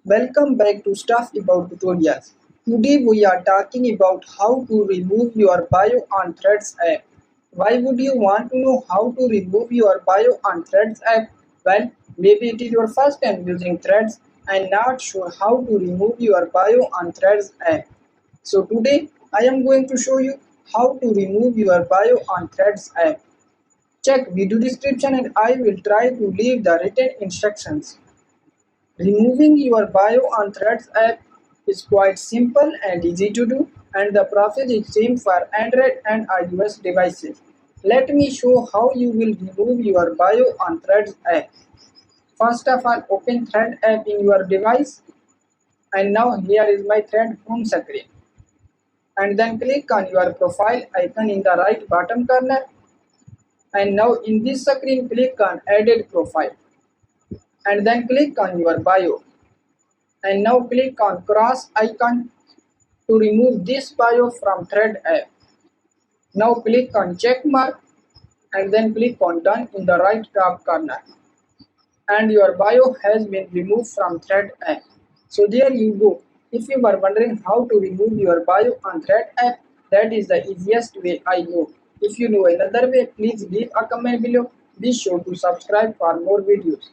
Welcome back to Stuff About Tutorials. Today we are talking about how to remove your bio on Threads app. Why would you want to know how to remove your bio on Threads app? Well, maybe it is your first time using Threads and not sure how to remove your bio on Threads app. So today I am going to show you how to remove your bio on Threads app. Check video description and I will try to leave the written instructions. Removing your bio on Threads app is quite simple and easy to do, and the process is same for Android and iOS devices. Let me show how you will remove your bio on Threads app. First of all, open Thread app in your device, and now here is my Thread home screen. And then click on your profile icon in the right bottom corner, and now in this screen click on Edit Profile, and then click on your bio. And now click on cross icon to remove this bio from Thread app. Now click on check mark and then click on done in the right top corner. And your bio has been removed from Thread app. So there you go. If you were wondering how to remove your bio on Thread app, that is the easiest way I know. If you know another way, please leave a comment below. Be sure to subscribe for more videos.